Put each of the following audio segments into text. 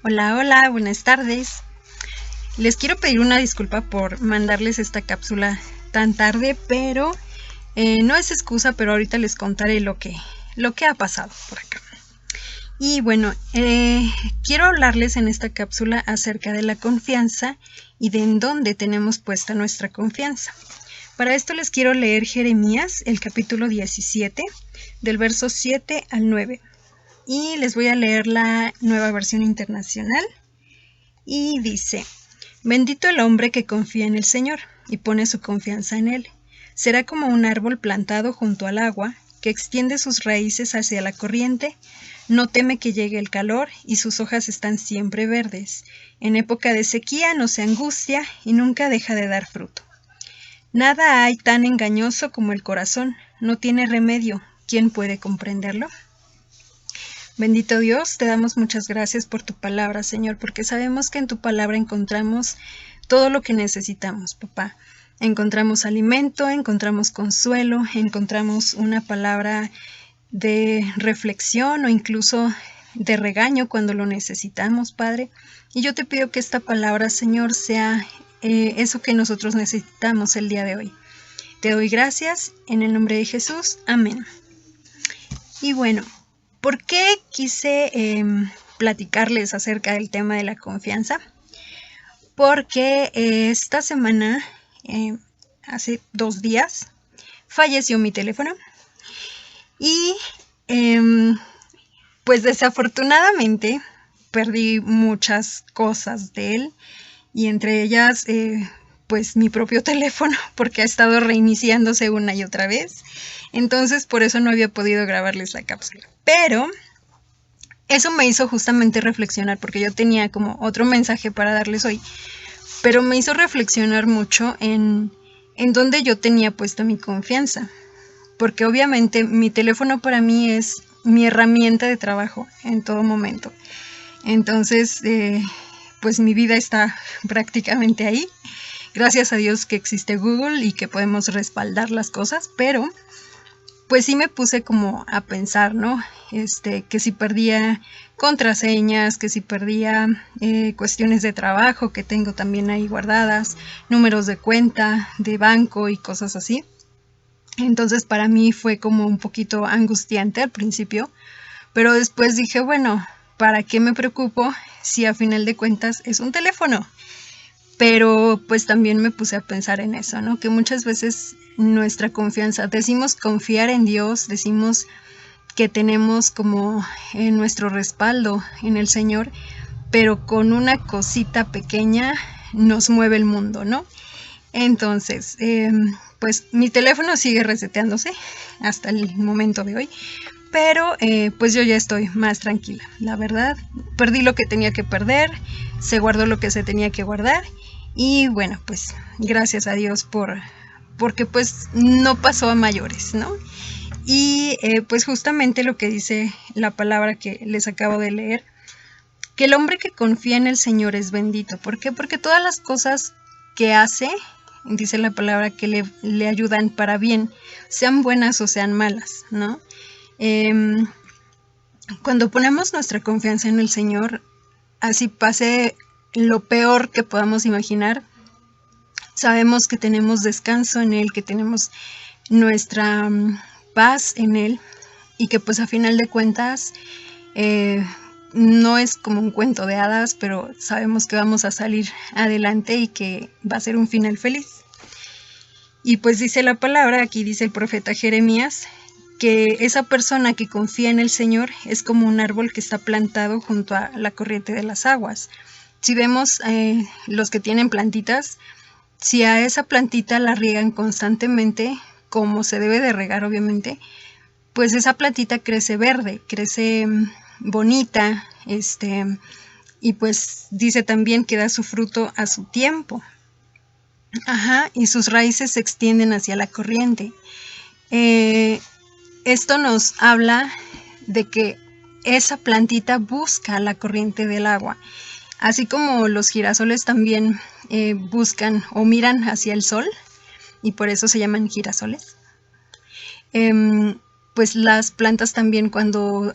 Hola, hola, buenas tardes. Les quiero pedir una disculpa por mandarles esta cápsula tan tarde, pero no es excusa, pero ahorita les contaré lo que ha pasado por acá. Y bueno, quiero hablarles en esta cápsula acerca de la confianza y de en dónde tenemos puesta nuestra confianza. Para esto les quiero leer Jeremías, el capítulo 17, del verso 7 al 9. Y les voy a leer la Nueva Versión Internacional. Y dice: Bendito el hombre que confía en el Señor y pone su confianza en Él. Será como un árbol plantado junto al agua, que extiende sus raíces hacia la corriente. No teme que llegue el calor y sus hojas están siempre verdes. En época de sequía no se angustia y nunca deja de dar fruto. Nada hay tan engañoso como el corazón. No tiene remedio. ¿Quién puede comprenderlo? Bendito Dios, te damos muchas gracias por tu palabra, Señor, porque sabemos que en tu palabra encontramos todo lo que necesitamos, papá. Encontramos alimento, encontramos consuelo, encontramos una palabra de reflexión o incluso de regaño cuando lo necesitamos, Padre. Y yo te pido que esta palabra, Señor, sea eso que nosotros necesitamos el día de hoy. Te doy gracias en el nombre de Jesús. Amén. Y bueno, ¿por qué quise platicarles acerca del tema de la confianza? Porque esta semana, hace 2 días, falleció mi teléfono y pues desafortunadamente perdí muchas cosas de él y entre ellas pues mi propio teléfono, porque ha estado reiniciándose una y otra vez. Entonces por eso no había podido grabarles la cápsula. Pero eso me hizo justamente reflexionar, porque yo tenía como otro mensaje para darles hoy. Pero me hizo reflexionar mucho en dónde yo tenía puesta mi confianza. Porque obviamente mi teléfono para mí es mi herramienta de trabajo en todo momento. Entonces, pues mi vida está prácticamente ahí. Gracias a Dios que existe Google y que podemos respaldar las cosas, pero pues sí me puse como a pensar, ¿no? Que si perdía contraseñas, que si perdía cuestiones de trabajo que tengo también ahí guardadas, números de cuenta, de banco y cosas así. Entonces para mí fue como un poquito angustiante al principio, pero después dije, bueno, ¿para qué me preocupo si a final de cuentas es un teléfono? Pero pues también me puse a pensar en eso, ¿no? Que muchas veces nuestra confianza, decimos confiar en Dios, decimos que tenemos como nuestro respaldo en el Señor, pero con una cosita pequeña nos mueve el mundo, ¿no? Entonces, pues mi teléfono sigue reseteándose hasta el momento de hoy, pero pues yo ya estoy más tranquila, la verdad. Perdí lo que tenía que perder, se guardó lo que se tenía que guardar y bueno, pues gracias a Dios porque pues no pasó a mayores, ¿no? Y pues justamente lo que dice la palabra que les acabo de leer, que el hombre que confía en el Señor es bendito. ¿Por qué? Porque todas las cosas que hace, dice la palabra, que le ayudan para bien, sean buenas o sean malas, ¿no? Cuando ponemos nuestra confianza en el Señor, así pase lo peor que podamos imaginar, sabemos que tenemos descanso en Él, que tenemos nuestra paz en Él y que pues a final de cuentas no es como un cuento de hadas, pero sabemos que vamos a salir adelante y que va a ser un final feliz. Y pues dice la palabra, aquí dice el profeta Jeremías, que esa persona que confía en el Señor es como un árbol que está plantado junto a la corriente de las aguas. Si vemos los que tienen plantitas, si a esa plantita la riegan constantemente, como se debe de regar obviamente, pues esa plantita crece verde, crece bonita, y pues dice también que da su fruto a su tiempo. Ajá, y sus raíces se extienden hacia la corriente. Esto nos habla de que esa plantita busca la corriente del agua, así como los girasoles también buscan o miran hacia el sol y por eso se llaman girasoles. Pues las plantas también cuando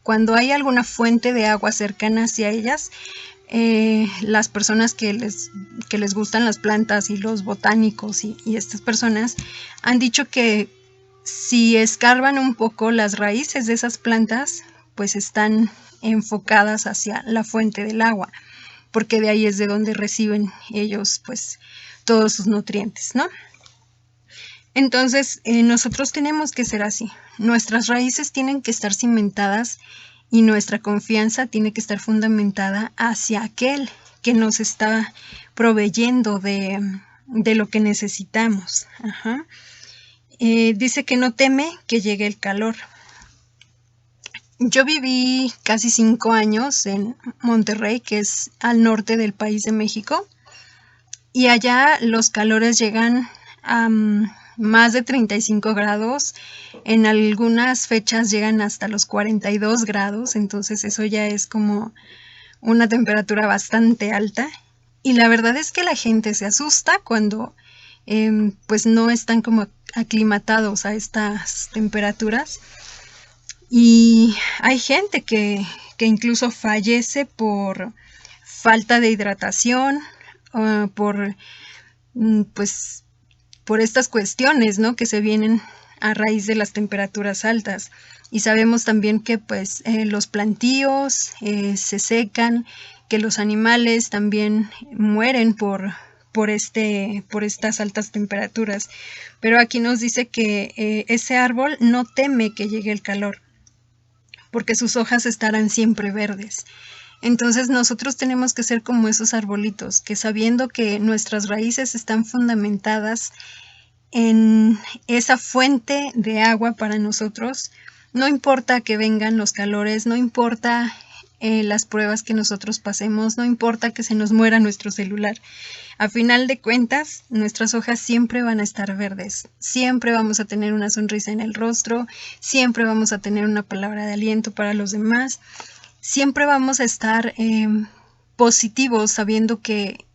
cuando hay alguna fuente de agua cercana hacia ellas, las personas que les gustan las plantas y los botánicos y estas personas han dicho que si escarban un poco las raíces de esas plantas, pues están enfocadas hacia la fuente del agua, porque de ahí es de donde reciben ellos pues todos sus nutrientes, ¿no? Entonces nosotros tenemos que ser así. Nuestras raíces tienen que estar cimentadas y nuestra confianza tiene que estar fundamentada hacia aquel que nos está proveyendo de lo que necesitamos. Ajá. Dice que no teme que llegue el calor. Yo viví casi 5 años en Monterrey, que es al norte del país de México, y allá los calores llegan a más de 35 grados, en algunas fechas llegan hasta los 42 grados, entonces eso ya es como una temperatura bastante alta, y la verdad es que la gente se asusta cuando pues no están como aclimatados a estas temperaturas, y hay gente que incluso fallece por falta de hidratación, pues por estas cuestiones, ¿no?, que se vienen a raíz de las temperaturas altas. Y sabemos también que pues los plantíos se secan, que los animales también mueren por estas altas temperaturas. Pero aquí nos dice que ese árbol no teme que llegue el calor, porque sus hojas estarán siempre verdes. Entonces nosotros tenemos que ser como esos arbolitos, que sabiendo que nuestras raíces están fundamentadas en esa fuente de agua para nosotros, no importa que vengan los calores, no importa las pruebas que nosotros pasemos, no importa que se nos muera nuestro celular. A final de cuentas, nuestras hojas siempre van a estar verdes, siempre vamos a tener una sonrisa en el rostro, siempre vamos a tener una palabra de aliento para los demás, siempre vamos a estar positivos sabiendo que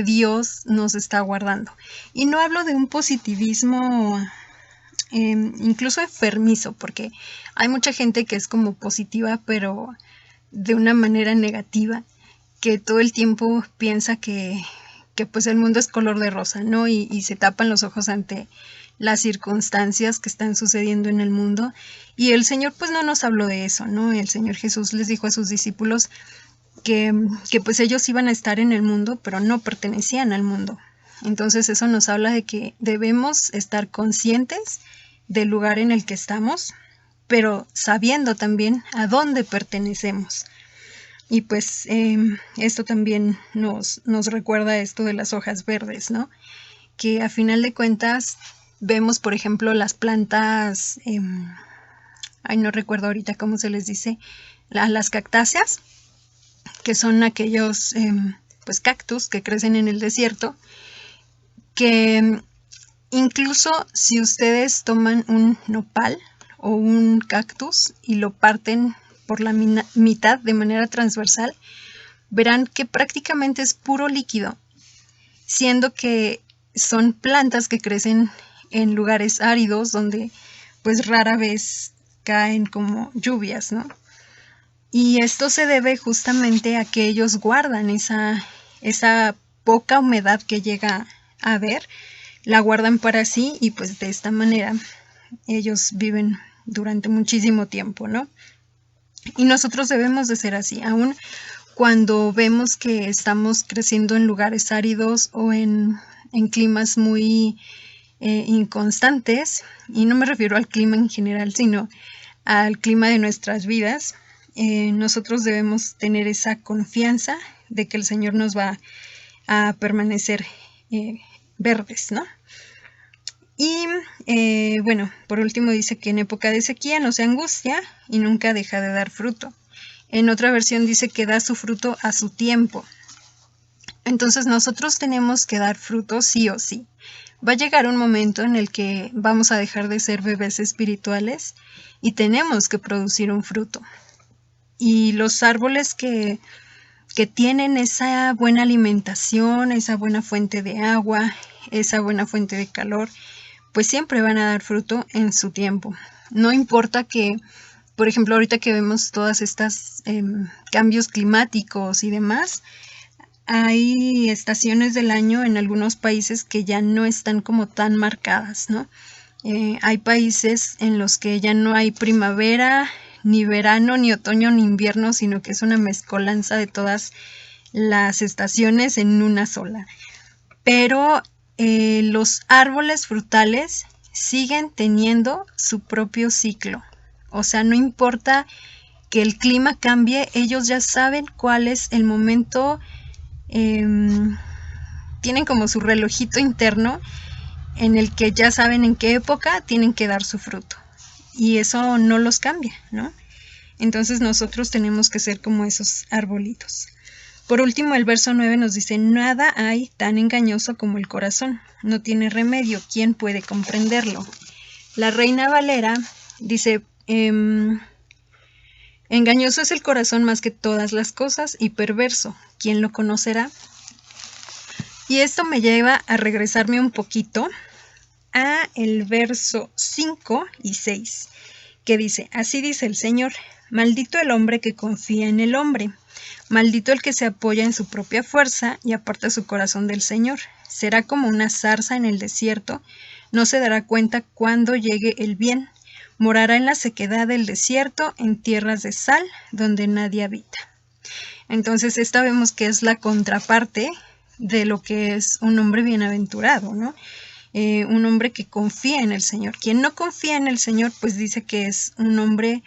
Dios nos está guardando. Y no hablo de un positivismo incluso enfermizo, porque hay mucha gente que es como positiva, pero de una manera negativa, que todo el tiempo piensa que pues el mundo es color de rosa, ¿no? Y se tapan los ojos ante las circunstancias que están sucediendo en el mundo. Y el Señor pues no nos habló de eso, ¿no? El Señor Jesús les dijo a sus discípulos que pues ellos iban a estar en el mundo, pero no pertenecían al mundo. Entonces eso nos habla de que debemos estar conscientes del lugar en el que estamos, pero sabiendo también a dónde pertenecemos. Y pues esto también nos recuerda esto de las hojas verdes, ¿no? Que a final de cuentas vemos, por ejemplo, las plantas, no recuerdo ahorita cómo se les dice, las cactáceas, que son aquellos pues cactus que crecen en el desierto, que incluso si ustedes toman un nopal o un cactus y lo parten por la mitad de manera transversal, verán que prácticamente es puro líquido, siendo que son plantas que crecen en lugares áridos donde pues rara vez caen como lluvias, ¿no? Y esto se debe justamente a que ellos guardan esa poca humedad que llega a haber, la guardan para sí, y pues de esta manera ellos viven durante muchísimo tiempo, ¿no? Y nosotros debemos de ser así, aun cuando vemos que estamos creciendo en lugares áridos o en climas muy inconstantes, y no me refiero al clima en general, sino al clima de nuestras vidas. Nosotros debemos tener esa confianza de que el Señor nos va a permanecer verdes, ¿no? Y bueno, por último dice que en época de sequía no se angustia y nunca deja de dar fruto. En otra versión dice que da su fruto a su tiempo. Entonces nosotros tenemos que dar fruto sí o sí. Va a llegar un momento en el que vamos a dejar de ser bebés espirituales y tenemos que producir un fruto. Y los árboles que tienen esa buena alimentación, esa buena fuente de agua, esa buena fuente de calor, pues siempre van a dar fruto en su tiempo. No importa que por ejemplo, ahorita que vemos todas estas cambios climáticos y demás, hay estaciones del año en algunos países que ya no están como tan marcadas, ¿no? Hay países en los que ya no hay primavera, ni verano, ni otoño, ni invierno, sino que es una mezcolanza de todas las estaciones en una sola. Pero los árboles frutales siguen teniendo su propio ciclo. O sea, no importa que el clima cambie, ellos ya saben cuál es el momento. Tienen como su relojito interno en el que ya saben en qué época tienen que dar su fruto. Y eso no los cambia, ¿no? Entonces nosotros tenemos que ser como esos arbolitos. Por último, el verso 9 nos dice, nada hay tan engañoso como el corazón. No tiene remedio. ¿Quién puede comprenderlo? La Reina Valera dice, engañoso es el corazón más que todas las cosas y perverso. ¿Quién lo conocerá? Y esto me lleva a regresarme un poquito a el verso 5 y 6, que dice, así dice el Señor, maldito el hombre que confía en el hombre, maldito el que se apoya en su propia fuerza y aparta su corazón del Señor. Será como una zarza en el desierto, no se dará cuenta cuando llegue el bien. Morará en la sequedad del desierto, en tierras de sal, donde nadie habita. Entonces esta vemos que es la contraparte de lo que es un hombre bienaventurado, ¿no? Un hombre que confía en el Señor. Quien no confía en el Señor, pues dice que es un hombre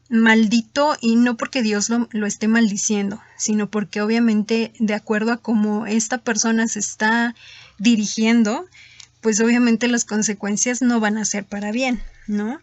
maldito, y no porque Dios lo esté maldiciendo, sino porque obviamente de acuerdo a cómo esta persona se está dirigiendo, pues obviamente las consecuencias no van a ser para bien, ¿no?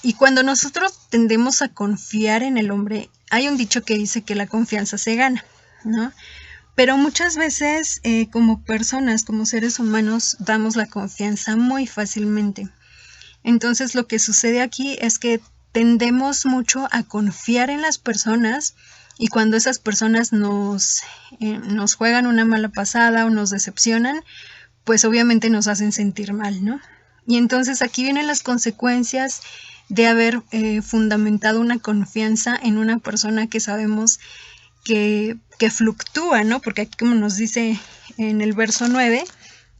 Y cuando nosotros tendemos a confiar en el hombre, hay un dicho que dice que la confianza se gana, ¿no? Pero muchas veces como personas, como seres humanos, damos la confianza muy fácilmente. Entonces lo que sucede aquí es que tendemos mucho a confiar en las personas, y cuando esas personas nos juegan una mala pasada o nos decepcionan, pues obviamente nos hacen sentir mal, ¿no? Y entonces aquí vienen las consecuencias de haber fundamentado una confianza en una persona que sabemos que fluctúa, ¿no? Porque aquí, como nos dice en el verso 9,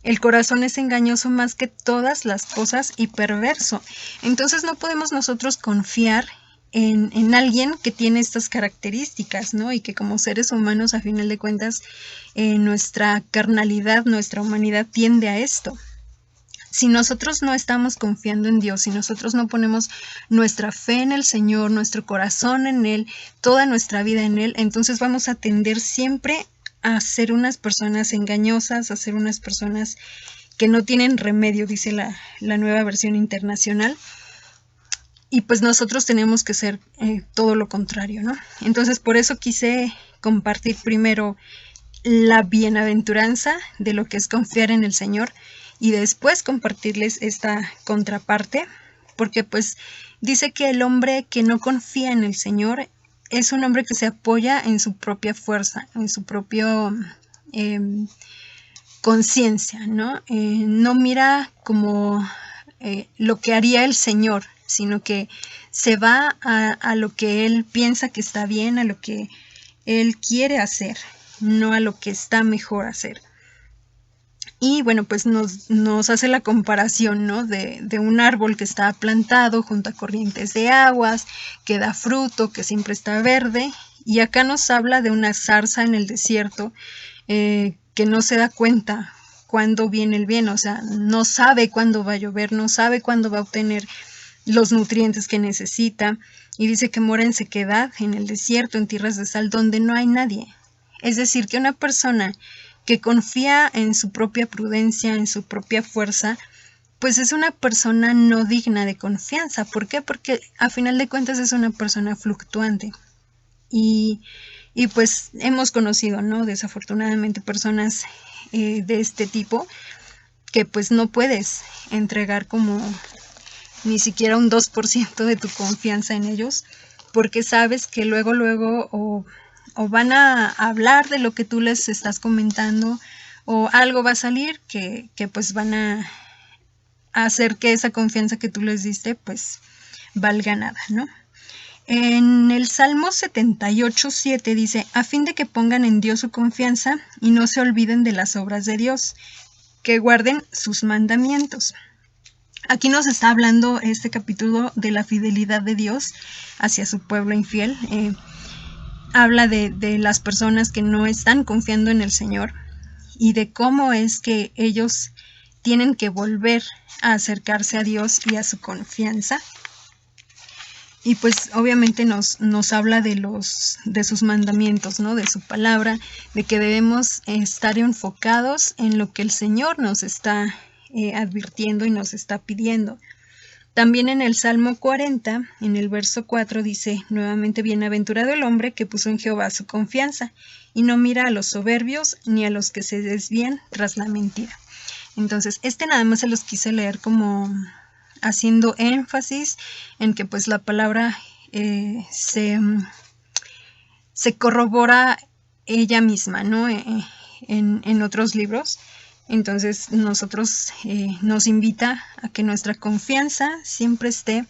el corazón es engañoso más que todas las cosas y perverso. Entonces no podemos nosotros confiar en alguien que tiene estas características, ¿no? Y que como seres humanos, a final de cuentas, nuestra carnalidad, nuestra humanidad tiende a esto. Si nosotros no estamos confiando en Dios, si nosotros no ponemos nuestra fe en el Señor, nuestro corazón en Él, toda nuestra vida en Él, entonces vamos a tender siempre a ser unas personas engañosas, a ser unas personas que no tienen remedio, dice la Nueva Versión Internacional. Y pues nosotros tenemos que ser todo lo contrario, ¿no? Entonces por eso quise compartir primero la bienaventuranza de lo que es confiar en el Señor, y después compartirles esta contraparte, porque pues dice que el hombre que no confía en el Señor es un hombre que se apoya en su propia fuerza, en su propia conciencia, ¿no? No mira como lo que haría el Señor, sino que se va a lo que él piensa que está bien, a lo que él quiere hacer, no a lo que está mejor hacer. Y bueno, pues nos hace la comparación, ¿no? de un árbol que está plantado junto a corrientes de aguas, que da fruto, que siempre está verde. Y acá nos habla de una zarza en el desierto que no se da cuenta cuándo viene el bien, o sea, no sabe cuándo va a llover, no sabe cuándo va a obtener los nutrientes que necesita. Y dice que mora en sequedad, en el desierto, en tierras de sal, donde no hay nadie. Es decir, que una persona que confía en su propia prudencia, en su propia fuerza, pues es una persona no digna de confianza. ¿Por qué? Porque a final de cuentas es una persona fluctuante. Y pues hemos conocido, ¿no? Desafortunadamente personas de este tipo que pues no puedes entregar como ni siquiera un 2% de tu confianza en ellos, porque sabes que luego o van a hablar de lo que tú les estás comentando, o algo va a salir que pues van a hacer que esa confianza que tú les diste pues valga nada, ¿no? En el Salmo 78:7 dice, a fin de que pongan en Dios su confianza y no se olviden de las obras de Dios, que guarden sus mandamientos. Aquí nos está hablando este capítulo de la fidelidad de Dios hacia su pueblo infiel. Habla de las personas que no están confiando en el Señor y de cómo es que ellos tienen que volver a acercarse a Dios y a su confianza. Y pues obviamente nos habla de sus mandamientos, ¿no? De su palabra, de que debemos estar enfocados en lo que el Señor nos está advirtiendo y nos está pidiendo. También en el Salmo 40, en el verso 4, dice nuevamente, bienaventurado el hombre que puso en Jehová su confianza y no mira a los soberbios ni a los que se desvían tras la mentira. Entonces, nada más se los quise leer como haciendo énfasis en que pues la palabra se corrobora ella misma, ¿no? En otros libros. Entonces nosotros nos invita a que nuestra confianza siempre esté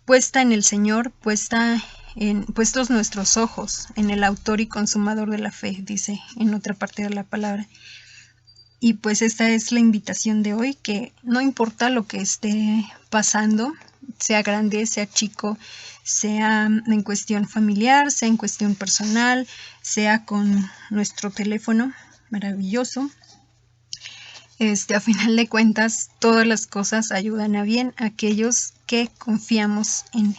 puesta en el Señor, puestos nuestros ojos en el autor y consumador de la fe, dice en otra parte de la palabra. Y pues esta es la invitación de hoy, que no importa lo que esté pasando, sea grande, sea chico, sea en cuestión familiar, sea en cuestión personal, sea con nuestro teléfono maravilloso. A final de cuentas, todas las cosas ayudan a bien a aquellos que confiamos en Él.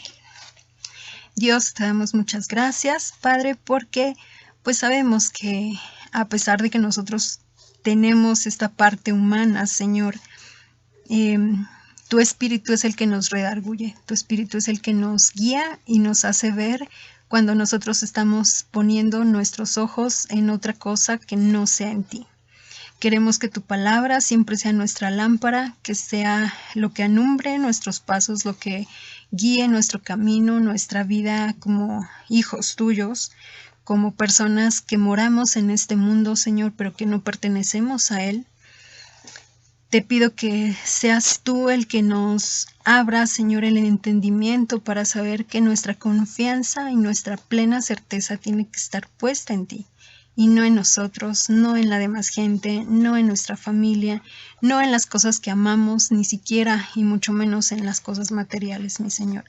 Dios, te damos muchas gracias, Padre, porque pues sabemos que a pesar de que nosotros tenemos esta parte humana, Señor, tu Espíritu es el que nos redarguye, tu Espíritu es el que nos guía y nos hace ver cuando nosotros estamos poniendo nuestros ojos en otra cosa que no sea en ti. Queremos que tu palabra siempre sea nuestra lámpara, que sea lo que alumbre nuestros pasos, lo que guíe nuestro camino, nuestra vida como hijos tuyos, como personas que moramos en este mundo, Señor, pero que no pertenecemos a Él. Te pido que seas tú el que nos abra, Señor, el entendimiento para saber que nuestra confianza y nuestra plena certeza tiene que estar puesta en ti y no en nosotros, no en la demás gente, no en nuestra familia, no en las cosas que amamos, ni siquiera y mucho menos en las cosas materiales, mi Señor.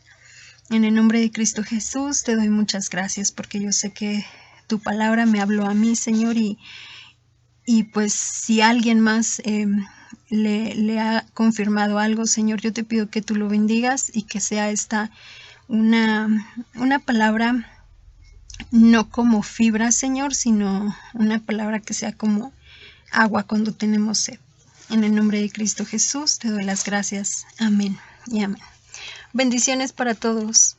En el nombre de Cristo Jesús te doy muchas gracias porque yo sé que tu palabra me habló a mí, Señor, y pues si alguien más le ha confirmado algo, Señor, yo te pido que tú lo bendigas y que sea esta una palabra no como fibra, Señor, sino una palabra que sea como agua cuando tenemos sed. En el nombre de Cristo Jesús te doy las gracias. Amén y amén. Bendiciones para todos.